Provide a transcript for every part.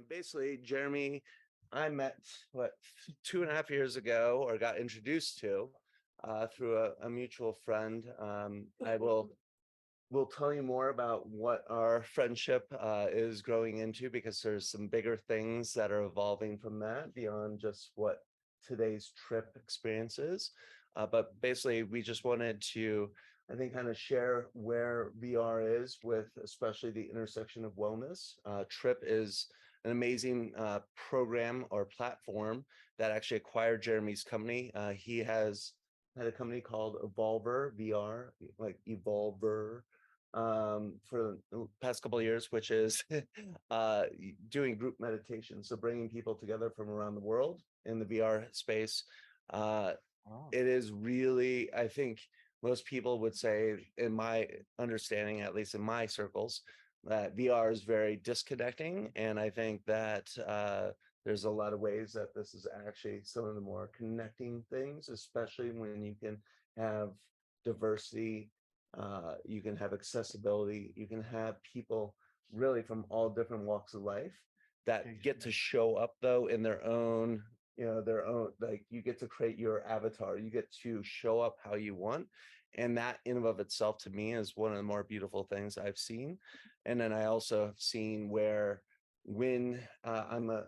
And basically, Jeremy, I met what 2.5 years ago, or got introduced to through a mutual friend. I will tell you more about what our friendship is growing into, because there's some bigger things that are evolving from that beyond just what today's TRIPP experience is. But basically, we just wanted to, I think, kind of share where VR is with especially the intersection of wellness. TRIPP is an amazing program or platform that actually acquired Jeremy's company. He has had a company called Evolver VR, like Evolver, for the past couple of years, which is doing group meditation. So bringing people together from around the world in the VR space. It is really, I think most people would say, in my understanding, at least in my circles, that VR is very disconnecting. And I think that there's a lot of ways that this is actually some of the more connecting things, especially when you can have diversity, you can have accessibility, you can have people really from all different walks of life that get to show up though in their own, their own, like you get to create your avatar, you get to show up how you want. And that in and of itself to me is one of the more beautiful things I've seen. And then I also have seen where when I'm a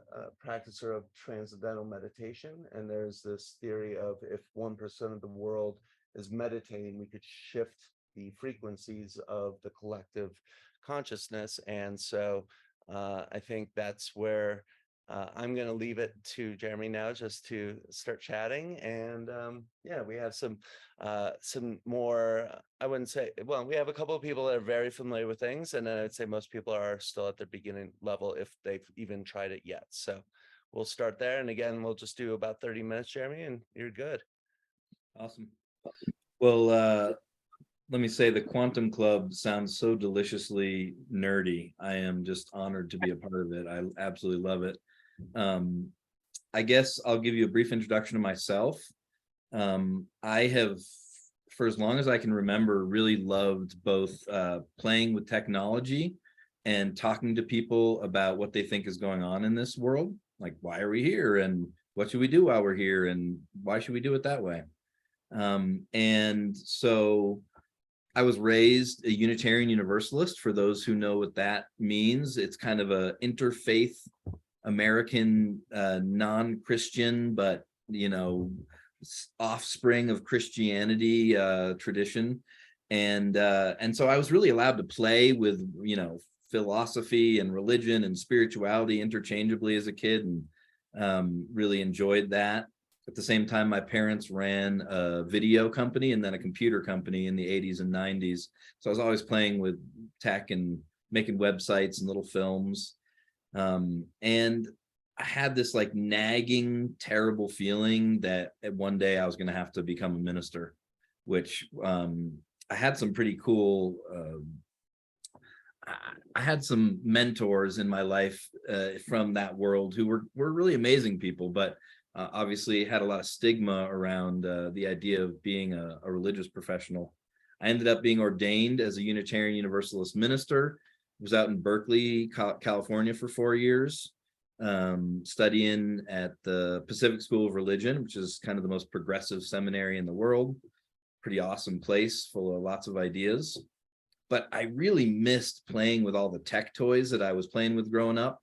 practicer of transcendental meditation, and there's this theory of if 1% of the world is meditating, we could shift the frequencies of the collective consciousness. And so I think that's where I'm going to leave it to Jeremy now, just to start chatting. And yeah, we have some more, I wouldn't say, well, we have a couple of people that are very familiar with things, and then I'd say most people are still at their beginning level if they've even tried it yet. So we'll start there. And again, we'll just do about 30 minutes, Jeremy, and you're good. Awesome. Well, let me say the Quantum Club sounds so deliciously nerdy. I am just honored to be a part of it. I absolutely love it. I guess I'll give you a brief introduction to myself. I have, for as long as I can remember, really loved both playing with technology and talking to people about what they think is going on in this world. Like, why are we here? And what should we do while we're here? And why should we do it that way? And so I was raised a Unitarian Universalist. For those who know what that means, it's kind of a interfaith American, non-Christian, but offspring of Christianity tradition. And so I was really allowed to play with philosophy and religion and spirituality interchangeably as a kid, and really enjoyed that. At the same time, my parents ran a video company and then a computer company in the 80s and 90s. So I was always playing with tech and making websites and little films. And I had this like nagging, terrible feeling that one day I was going to have to become a minister, which I had some pretty cool, I had some mentors in my life from that world who were really amazing people, but obviously had a lot of stigma around the idea of being a religious professional. I ended up being ordained as a Unitarian Universalist minister. Was out in Berkeley, California for 4 years, studying at the Pacific School of Religion, which is kind of the most progressive seminary in the world. Pretty awesome place full of lots of ideas. But I really missed playing with all the tech toys that I was playing with growing up,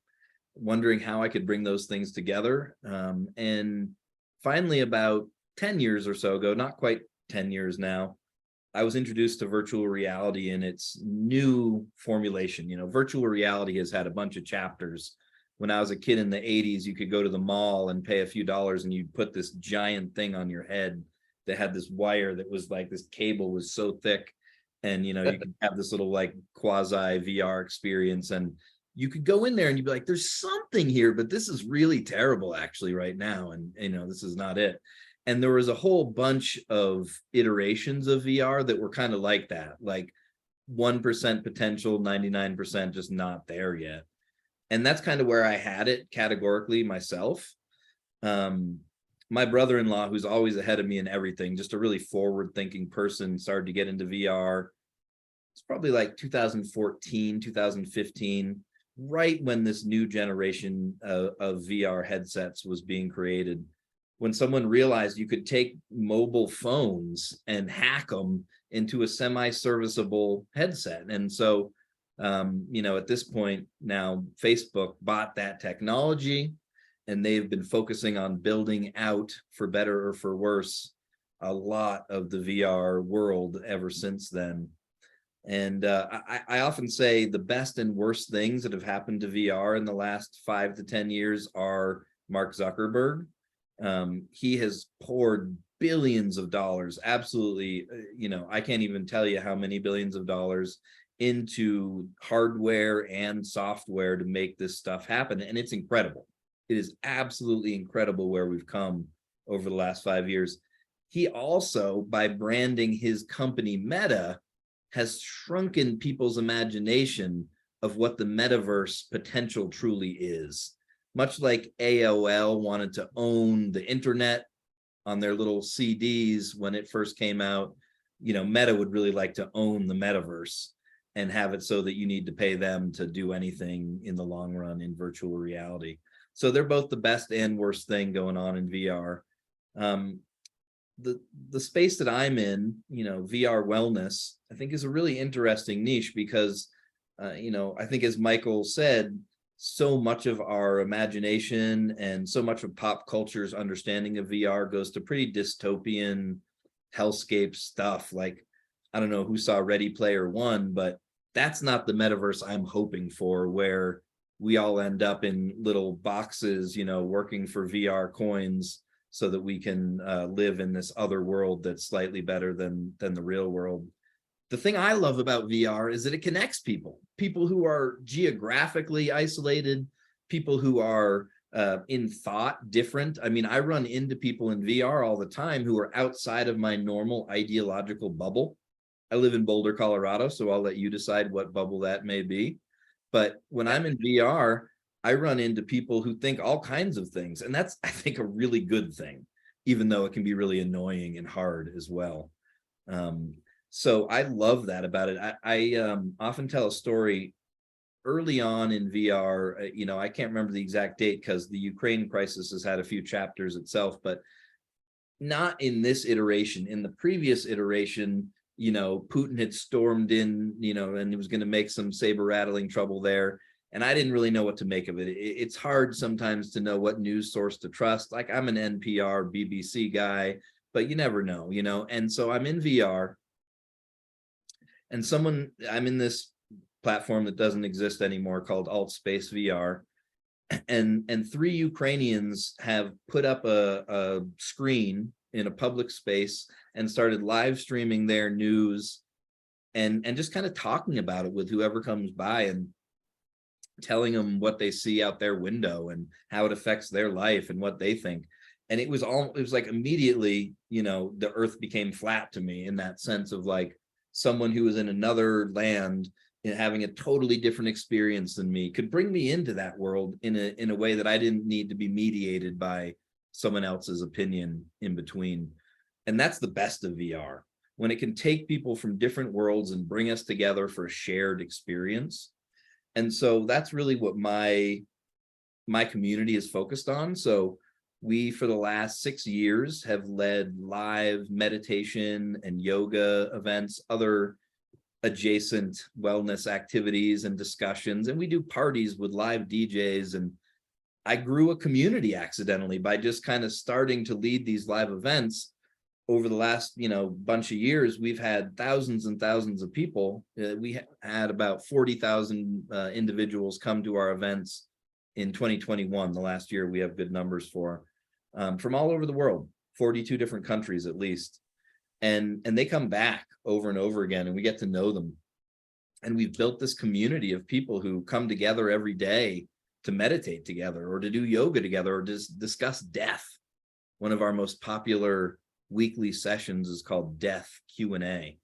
wondering how I could bring those things together. And finally, about 10 years or so ago, not quite 10 years now, I was introduced to virtual reality in its new formulation. Virtual reality has had a bunch of chapters. When I was a kid in the 80s, you could go to the mall and pay a few dollars and you'd put this giant thing on your head that had this wire that was like, this cable was so thick. And, you could have this little like quasi VR experience, and you could go in there and you'd be like, there's something here, but this is really terrible actually right now. And, this is not it. And there was a whole bunch of iterations of VR that were kind of like that, like 1% potential, 99% just not there yet. And that's kind of where I had it categorically myself. My brother-in-law, who's always ahead of me in everything, just a really forward-thinking person, started to get into VR. It's probably like 2014, 2015. right when this new generation of VR headsets was being created, when someone realized you could take mobile phones and hack them into a semi-serviceable headset. And so, at this point now, Facebook bought that technology, and they've been focusing on building out, for better or for worse, a lot of the VR world ever since then. And I often say the best and worst things that have happened to VR in the last 5 to 10 years are Mark Zuckerberg. He has poured billions of dollars, absolutely, I can't even tell you how many billions of dollars into hardware and software to make this stuff happen. And it's incredible. It is absolutely incredible where we've come over the last 5 years. He also, by branding his company Meta, has shrunken people's imagination of what the metaverse potential truly is. Much like AOL wanted to own the internet on their little CDs when it first came out, Meta would really like to own the metaverse and have it so that you need to pay them to do anything in the long run in virtual reality. So they're both the best and worst thing going on in VR. The space that I'm in, VR wellness, I think is a really interesting niche because, I think as Michael said, so much of our imagination and so much of pop culture's understanding of VR goes to pretty dystopian hellscape stuff. Like, I don't know who saw Ready Player One, but that's not the metaverse I'm hoping for, where we all end up in little boxes, working for VR coins so that we can live in this other world that's slightly better than the real world. The thing I love about VR is that it connects people who are geographically isolated, people who are in thought different. I mean, I run into people in VR all the time who are outside of my normal ideological bubble. I live in Boulder, Colorado, so I'll let you decide what bubble that may be. But when I'm in VR, I run into people who think all kinds of things. And that's, I think, a really good thing, even though it can be really annoying and hard as well. So I love that about it. I often tell a story early on in VR. I can't remember the exact date because the Ukraine crisis has had a few chapters itself, but not in this iteration. In the previous iteration, Putin had stormed in, and he was going to make some saber rattling trouble there. And I didn't really know what to make of it. It's hard sometimes to know what news source to trust. Like, I'm an NPR, BBC guy, but you never know, And so I'm in VR, and I'm in this platform that doesn't exist anymore called Altspace VR. And 3 Ukrainians have put up a screen in a public space and started live streaming their news and just kind of talking about it with whoever comes by and telling them what they see out their window and how it affects their life and what they think. And it was like immediately, the earth became flat to me, in that sense of like someone who was in another land and having a totally different experience than me could bring me into that world in a way that I didn't need to be mediated by someone else's opinion in between. And that's the best of VR, when it can take people from different worlds and bring us together for a shared experience. And so that's really what my community is focused on. So we, for the last 6 years, have led live meditation and yoga events, other adjacent wellness activities and discussions. And we do parties with live DJs. And I grew a community accidentally by just kind of starting to lead these live events. Over the last, bunch of years, we've had thousands and thousands of people. We had about 40,000 individuals come to our events in 2021, the last year we have good numbers for, from all over the world, 42 different countries at least. And they come back over and over again, and we get to know them. And we've built this community of people who come together every day to meditate together or to do yoga together or just discuss death. One of our most popular weekly sessions is called Death Q&A,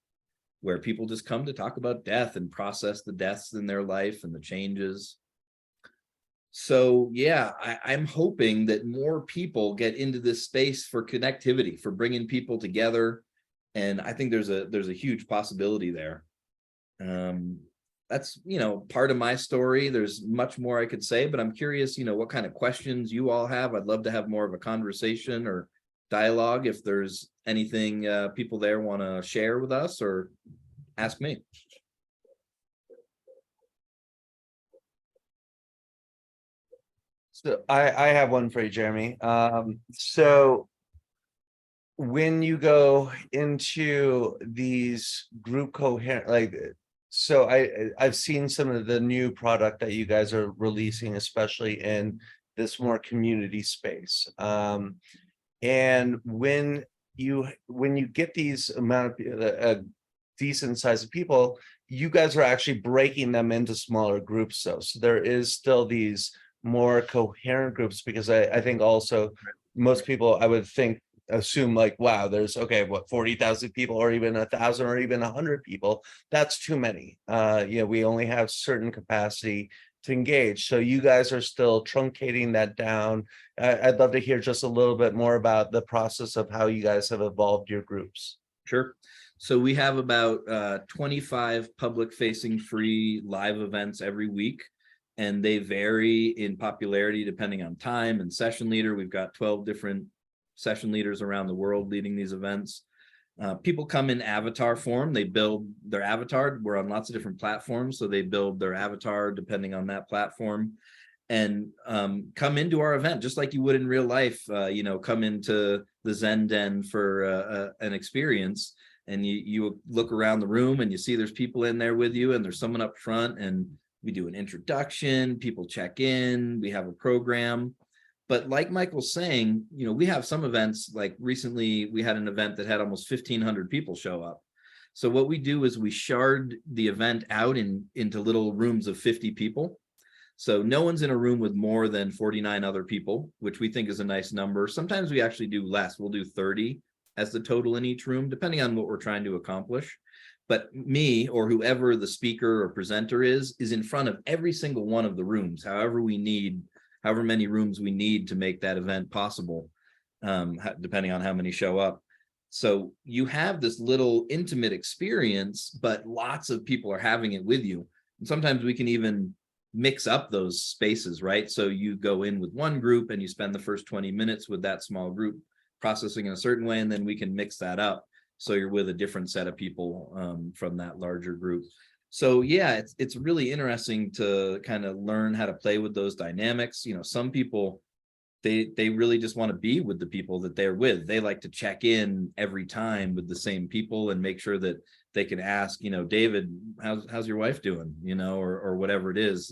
where people just come to talk about death and process the deaths in their life and the changes. So yeah, I'm hoping that more people get into this space for connectivity, for bringing people together. And I think there's a huge possibility there. that's, part of my story. There's much more I could say, but I'm curious, what kind of questions you all have. I'd love to have more of a conversation or dialogue if there's anything people there want to share with us or ask me. So I have one for you, Jeremy. So when you go into these group coherent, like, so I've seen some of the new product that you guys are releasing, especially in this more community space. And when you get these amount of a decent size of people, you guys are actually breaking them into smaller groups. So there is still these more coherent groups, because I think also most people, I would think, assume like, wow, there's okay, what, 40,000 people, or even 1,000, or even 100 people. That's too many. We only have certain capacity to engage. So you guys are still truncating that down. I'd love to hear just a little bit more about the process of how you guys have evolved your groups. Sure. So we have about 25 public facing free live events every week, and they vary in popularity depending on time and session leader. We've got 12 different session leaders around the world leading these events. People come in avatar form. They build their avatar. We're on lots of different platforms, so they build their avatar depending on that platform, and come into our event just like you would in real life. Come into the Zen Den for an experience, and you look around the room and you see there's people in there with you, and there's someone up front, and we do an introduction, people check in, we have a program. But like Michael's saying, we have some events, like recently we had an event that had almost 1,500 people show up. So what we do is we shard the event out into little rooms of 50 people. So no one's in a room with more than 49 other people, which we think is a nice number. Sometimes we actually do less. We'll do 30 as the total in each room, depending on what we're trying to accomplish. But me, or whoever the speaker or presenter is in front of every single one of the rooms, however many rooms we need to make that event possible, depending on how many show up. So you have this little intimate experience, but lots of people are having it with you. And sometimes we can even mix up those spaces, right? So you go in with one group and you spend the first 20 minutes with that small group processing in a certain way, and then we can mix that up so you're with a different set of people from that larger group. So yeah, it's really interesting to kind of learn how to play with those dynamics. Some people, they really just want to be with the people that they're with. They like to check in every time with the same people and make sure that they can ask, David, how's your wife doing? Or whatever it is,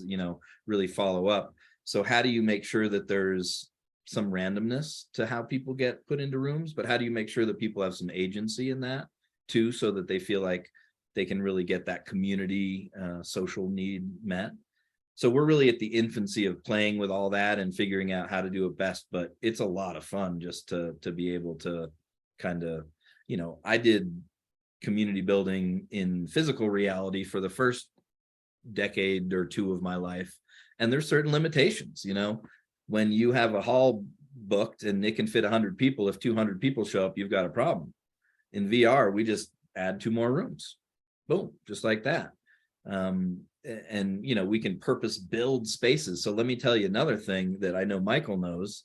really follow up. So how do you make sure that there's some randomness to how people get put into rooms, but how do you make sure that people have some agency in that too, so that they feel like they can really get that community social need met? So we're really at the infancy of playing with all that and figuring out how to do it best, but it's a lot of fun just to be able to kind of, I did community building in physical reality for the first decade or two of my life, and there's certain limitations. When you have a hall booked and it can fit 100 people, if 200 people show up, you've got a problem. In VR, we just add 2 more rooms, boom, just like that. And we can purpose build spaces. So let me tell you another thing that I know Michael knows.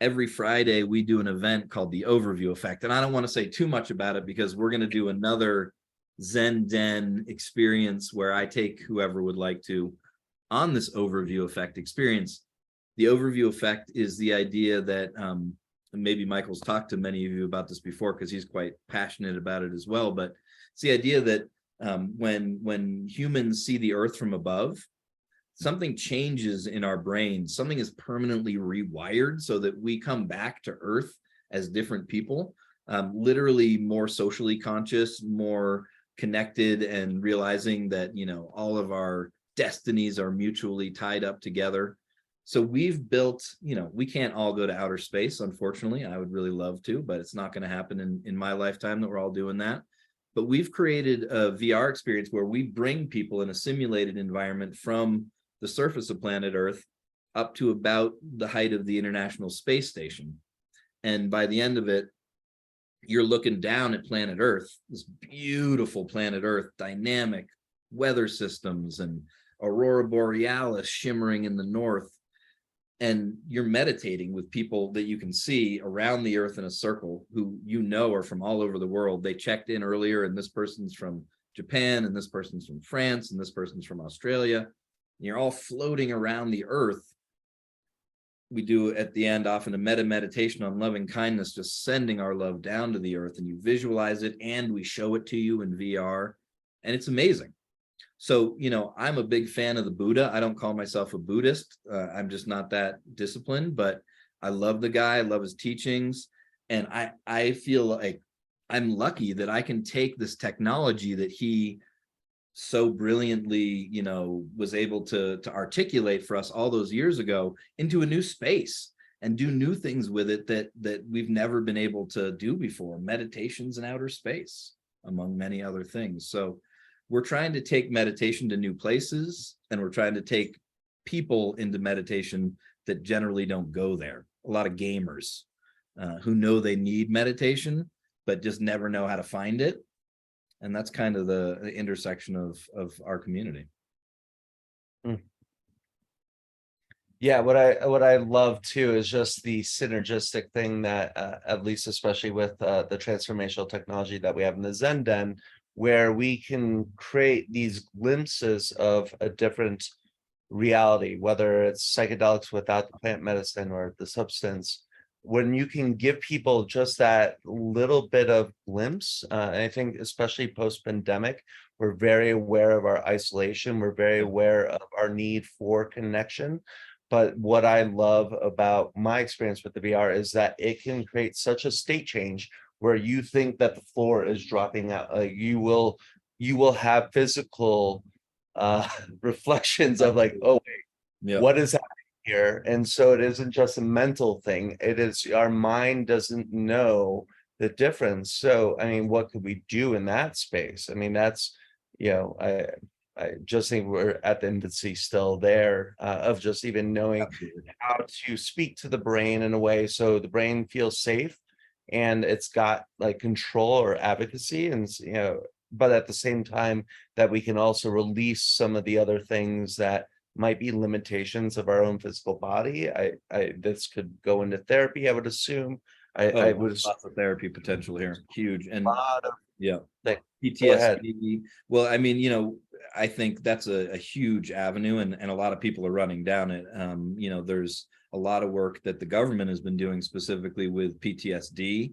Every Friday we do an event called the Overview Effect, and I don't want to say too much about it because we're going to do another Zen Den experience where I take whoever would like to on this Overview Effect experience. The Overview Effect is the idea that maybe Michael's talked to many of you about this before because he's quite passionate about it as well, but it's the idea that when humans see the earth from above, something changes in our brains. Something is permanently rewired so that we come back to earth as different people, literally more socially conscious, more connected, and realizing that, all of our destinies are mutually tied up together. So we've built, we can't all go to outer space, unfortunately. I would really love to, but it's not going to happen in my lifetime that we're all doing that. But we've created a VR experience where we bring people in a simulated environment from the surface of planet Earth up to about the height of the International Space Station. And by the end of it, you're looking down at planet Earth, this beautiful planet Earth, dynamic, weather systems and aurora borealis shimmering in the north. And you're meditating with people that you can see around the earth in a circle who are from all over the world. They checked in earlier, and this person's from Japan, and this person's from France, and this person's from Australia. And you're all floating around the earth. We do at the end often a meditation on loving kindness, just sending our love down to the earth, and you visualize it, and we show it to you in VR, and it's amazing. So, I'm a big fan of the Buddha. I don't call myself a Buddhist. I'm just not that disciplined, but I love the guy. I love his teachings. And I feel like I'm lucky that I can take this technology that he so brilliantly, was able to articulate for us all those years ago into a new space and do new things with it that we've never been able to do before. Meditations in outer space, among many other things. So we're trying to take meditation to new places, and we're trying to take people into meditation that generally don't go there. A lot of gamers who know they need meditation, but just never know how to find it. And that's kind of the intersection of our community. Yeah, what I love too is just the synergistic thing that at least especially with the transformational technology that we have in the Zen Den, where we can create these glimpses of a different reality, whether it's psychedelics without the plant medicine or the substance. When you can give people just that little bit of glimpse, and I think especially post-pandemic, we're very aware of our isolation, we're very aware of our need for connection. But what I love about my experience with the VR is that it can create such a state change where you think that the floor is dropping out. You will have physical reflections of like, oh wait, what is happening here? And so it isn't just a mental thing. It is our mind doesn't know the difference. So I mean, what could we do in that space? I mean, that's, I just think we're at the infancy still there of just even knowing how to speak to the brain in a way so the brain feels safe and it's got like control or advocacy, and but at the same time that we can also release some of the other things that might be limitations of our own physical body. This could go into therapy, I would assume. I would lots of therapy potential here, huge. And lot of PTSD. Well, I mean, I think that's a huge avenue, and a lot of people are running down it. There's a lot of work that the government has been doing specifically with PTSD,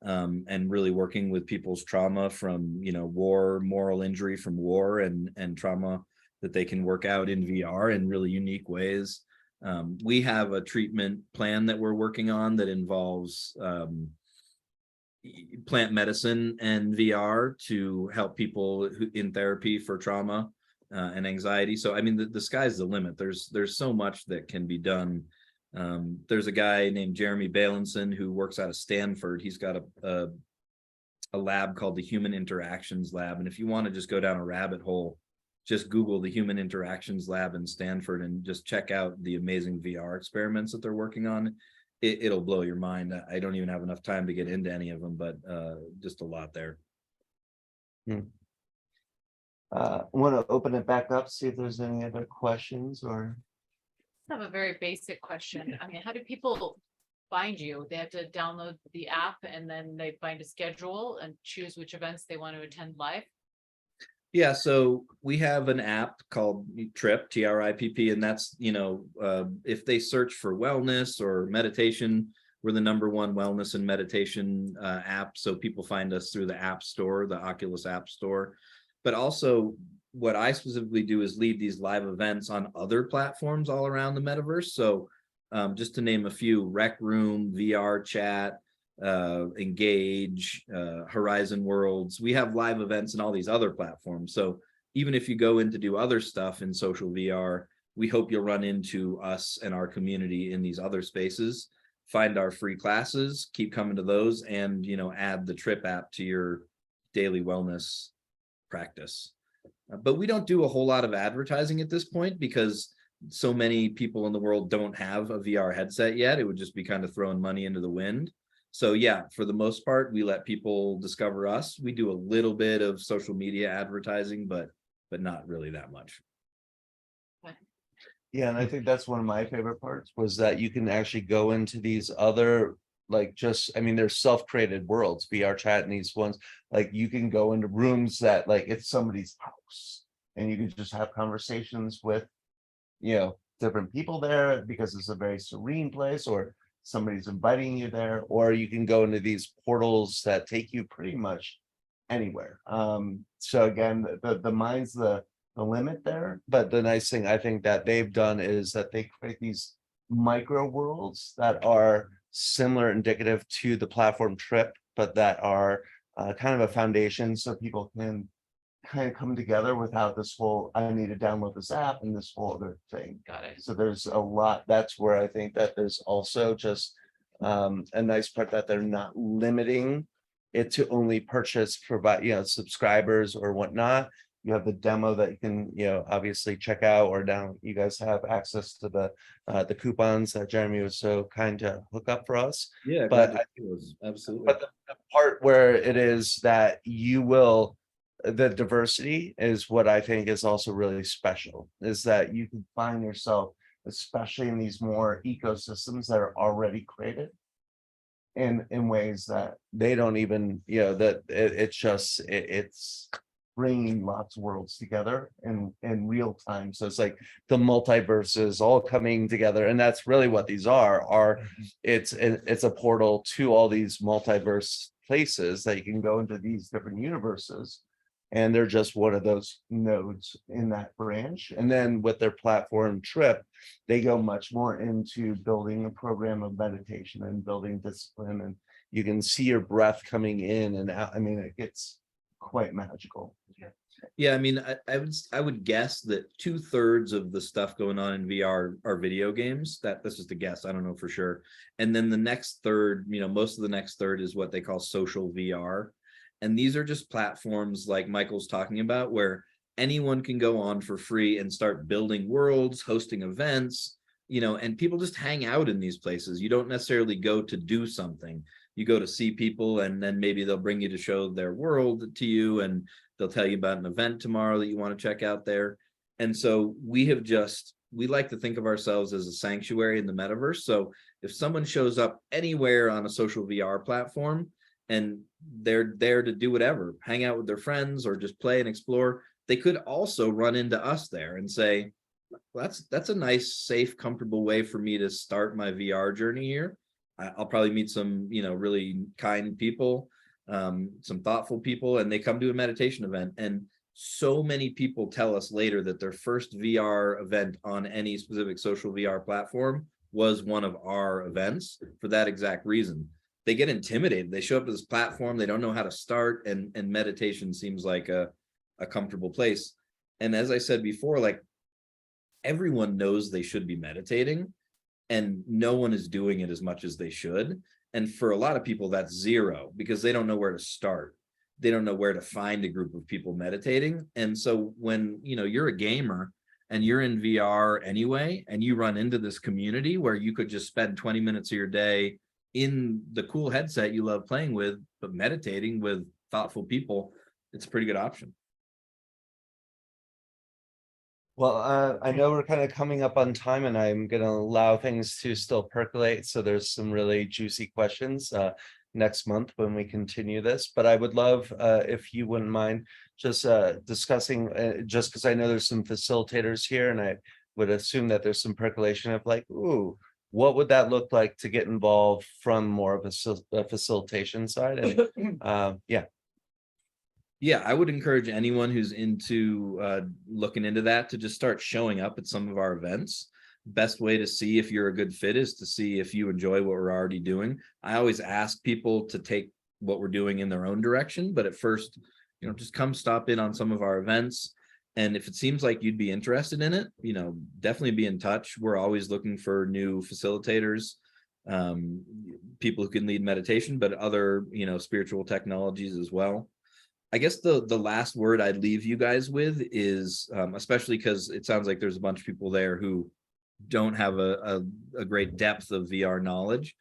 and really working with people's trauma from, war, moral injury from war, and trauma that they can work out in VR in really unique ways. We have a treatment plan that we're working on that involves plant medicine and VR to help people in therapy for trauma and anxiety. So, I mean, the sky's the limit. There's so much that can be done. There's a guy named Jeremy Bailenson who works out of Stanford. He's got a lab called the Human Interactions Lab. And if you want to just go down a rabbit hole, just Google the Human Interactions Lab in Stanford and just check out the amazing VR experiments that they're working on. It'll blow your mind. I don't even have enough time to get into any of them, but just a lot there. I want to open it back up, see if there's any other questions or. I have a very basic question. I mean, how do people find you? They have to download the app and then they find a schedule and choose which events they want to attend live? Yeah, so we have an app called TRIPP, TRIPP, and that's, if they search for wellness or meditation, we're the #1 wellness and meditation app. So people find us through the App Store, the Oculus App Store. But also what I specifically do is lead these live events on other platforms all around the metaverse. So just to name a few: Rec Room, VR Chat, Engage, Horizon Worlds. We have live events in all these other platforms. So even if you go in to do other stuff in social VR, we hope you'll run into us and our community in these other spaces, find our free classes, keep coming to those, and add the TRIPP app to your daily wellness practice. But we don't do a whole lot of advertising at this point because so many people in the world don't have a VR headset yet. It would just be kind of throwing money into the wind. So yeah, for the most part, we let people discover us. We do a little bit of social media advertising, but but not really that much. Yeah, and I think that's one of my favorite parts was that you can actually go into these other, like, just, I mean, they're self-created worlds, VR chat and these ones, like you can go into rooms that like it's somebody's house and you can just have conversations with, different people there because it's a very serene place, or somebody's inviting you there, or you can go into these portals that take you pretty much anywhere. So again, the mind's the limit there. But the nice thing I think that they've done is that they create these micro worlds that are similar, indicative to the platform TRIPP, but that are kind of a foundation so people can kind of come together without this whole, I need to download this app and this whole other thing. Got it. So there's a lot, that's where I think that there's also just a nice part that they're not limiting it to only purchase, provide, subscribers or whatnot. You have the demo that you can, obviously check out, or down, you guys have access to the coupons that Jeremy was so kind to hook up for us. Yeah, But glad to hear those. Absolutely. But the part where it is that you will, the diversity is what I think is also really special, is that you can find yourself, especially in these more ecosystems that are already created in ways that they don't even, that it's bringing lots of worlds together in real time. So it's like the multiverses all coming together, and that's really what these are it's a portal to all these multiverse places that you can go into these different universes, and they're just one of those nodes in that branch. And then with their platform TRIPP, they go much more into building a program of meditation and building discipline, and you can see your breath coming in and out. I mean, it gets quite magical. Yeah, I mean, I would guess that 2/3 of the stuff going on in VR are video games. That's just a guess. I don't know for sure. And then the next third, most of the next third is what they call social VR. And these are just platforms like Michael's talking about, where anyone can go on for free and start building worlds, hosting events, and people just hang out in these places. You don't necessarily go to do something. You go to see people, and then maybe they'll bring you to show their world to you, and they'll tell you about an event tomorrow that you want to check out there. And so we like to think of ourselves as a sanctuary in the metaverse. So if someone shows up anywhere on a social VR platform and they're there to do whatever, hang out with their friends or just play and explore, they could also run into us there and say, well, that's a nice, safe, comfortable way for me to start my VR journey here. I'll probably meet some, really kind people, some thoughtful people, and they come to a meditation event. And so many people tell us later that their first VR event on any specific social VR platform was one of our events for that exact reason. They get intimidated. They show up to this platform, they don't know how to start, and meditation seems like a comfortable place. And as I said before, like, everyone knows they should be meditating, and no one is doing it as much as they should. And for a lot of people, that's zero, because they don't know where to start. They don't know where to find a group of people meditating. And so when, you're a gamer and you're in VR anyway, and you run into this community where you could just spend 20 minutes of your day in the cool headset you love playing with, but meditating with thoughtful people, it's a pretty good option. Well, I know we're kind of coming up on time, and I'm going to allow things to still percolate. So there's some really juicy questions next month when we continue this. But I would love, if you wouldn't mind, just discussing, just because I know there's some facilitators here, and I would assume that there's some percolation of like, ooh, what would that look like to get involved from more of a facilitation side? And Yeah, I would encourage anyone who's into looking into that to just start showing up at some of our events. Best way to see if you're a good fit is to see if you enjoy what we're already doing. I always ask people to take what we're doing in their own direction, but at first, just come stop in on some of our events. And if it seems like you'd be interested in it, definitely be in touch. We're always looking for new facilitators, people who can lead meditation, but other, spiritual technologies as well. I guess the last word I'd leave you guys with is, especially because it sounds like there's a bunch of people there who don't have a great depth of VR knowledge.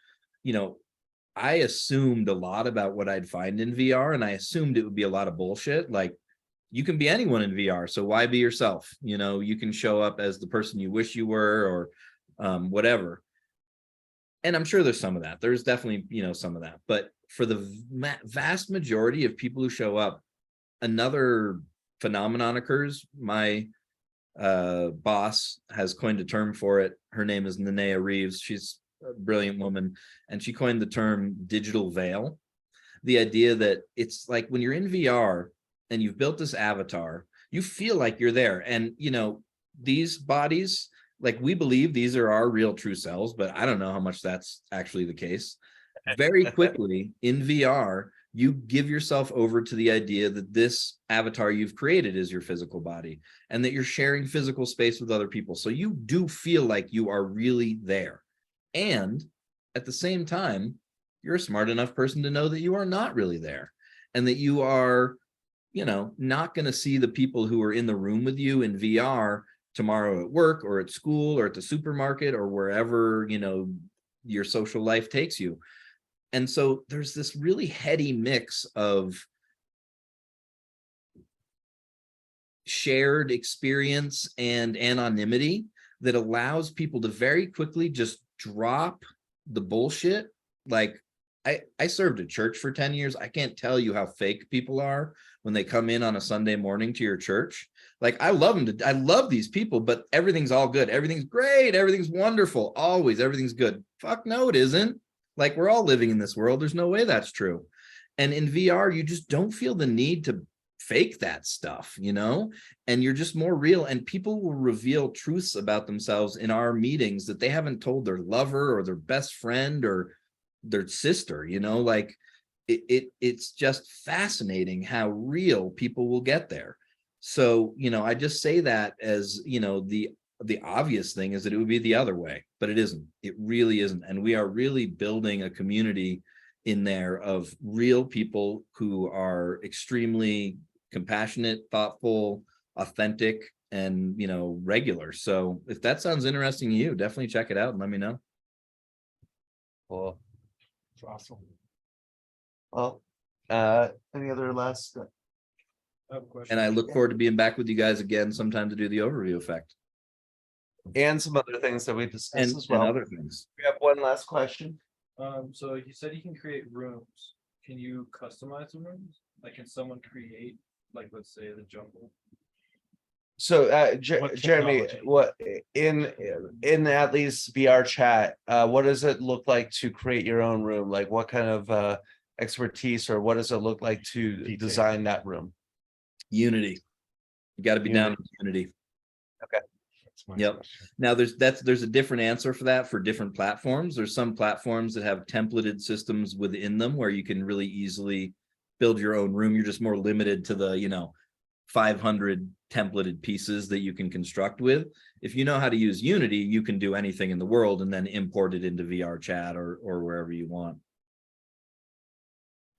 I assumed a lot about what I'd find in VR, and I assumed it would be a lot of bullshit. Like, you can be anyone in VR. So why be yourself? You know, you can show up as the person you wish you were, or whatever. And I'm sure there's some of that. There's definitely, you know, some of that. But for the vast majority of people who show up, another phenomenon occurs. My boss has coined a term for it. Her name is Nanea Reeves. She's a brilliant woman, and she coined the term digital veil. The idea that it's like when you're in VR and you've built this avatar, you feel like you're there. And, you know, these bodies, like we believe these are our real true selves, but I don't know how much that's actually the case. Very quickly in VR, you give yourself over to the idea that this avatar you've created is your physical body, and that you're sharing physical space with other people. So you do feel like you are really there. And at the same time, you're a smart enough person to know that you are not really there, and that you are, you know, not going to see the people who are in the room with you in VR tomorrow at work or at school or at the supermarket or wherever, you know, your social life takes you. And so there's this really heady mix of shared experience and anonymity that allows people to very quickly just drop the bullshit. Like I served at church for 10 years. I can't tell you how fake people are when they come in on a Sunday morning to your church. Like, I love them I love these people, but everything's all good. Everything's great. Everything's wonderful. Always, everything's good. Fuck no, it isn't. Like, we're all living in this world. There's no way that's true. And in VR, you just don't feel the need to fake that stuff, you know, and you're just more real. And people will reveal truths about themselves in our meetings that they haven't told their lover or their best friend or their sister, you know, like it's just fascinating how real people will get there. So, you know, I just say that as, you know, the obvious thing is that it would be the other way, but it isn't. It really isn't. And we are really building a community in there of real people who are extremely compassionate, thoughtful, authentic, and, you know, regular. So if that sounds interesting to you, definitely check it out and let me know. Cool. It's awesome. Well, any other last? I have a question. And I look forward to being back with you guys again sometime to do the overview effect And some other things that we discussed and, as well. and other things. We have one last question. So you said you can create rooms. Can you customize the rooms? Like, can someone create, like, let's say the jungle? So What Jeremy, technology? what in at least VR chat, what does it look like to create your own room? Like, what kind of expertise, or what does it look like to Detail. design that room? Unity. You got to be down with Unity. That's my Yep. question. Now there's a different answer for that for different platforms. There's some platforms that have templated systems within them where you can really easily build your own room. You're just more limited to the, you know, 500 templated pieces that you can construct with. If you know how to use Unity, you can do anything in the world and then import it into VR chat or wherever you want.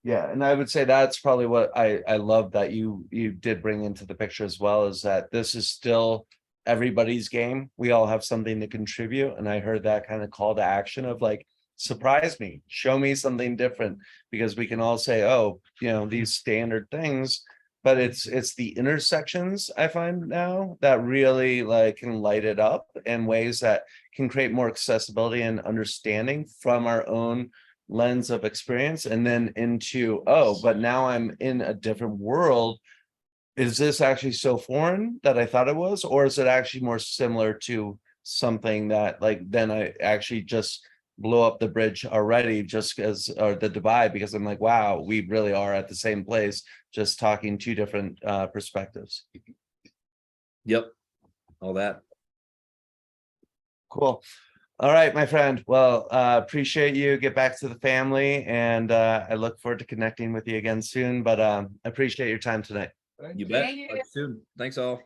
Yeah, and I would say that's probably what I love that you did bring into the picture as well, is that this is still everybody's game. We all have something to contribute, and I heard that kind of call to action of like, surprise me, show me something different, because we can all say, oh, you know, these standard things, but it's the intersections I find now that really like can light it up in ways that can create more accessibility and understanding from our own lens of experience, and then into, oh, but now I'm in a different world. Is this actually so foreign that I thought it was, or is it actually more similar to something that, like, then I actually just blow up the bridge already, just as, or the divide, because I'm like, wow, we really are at the same place, just talking two different perspectives. Yep. All that. Cool. All right, my friend. Well, appreciate you. Get back to the family, and I look forward to connecting with you again soon. But I appreciate your time tonight. Thank You you. bet. Thank you. Talk soon. Thanks all.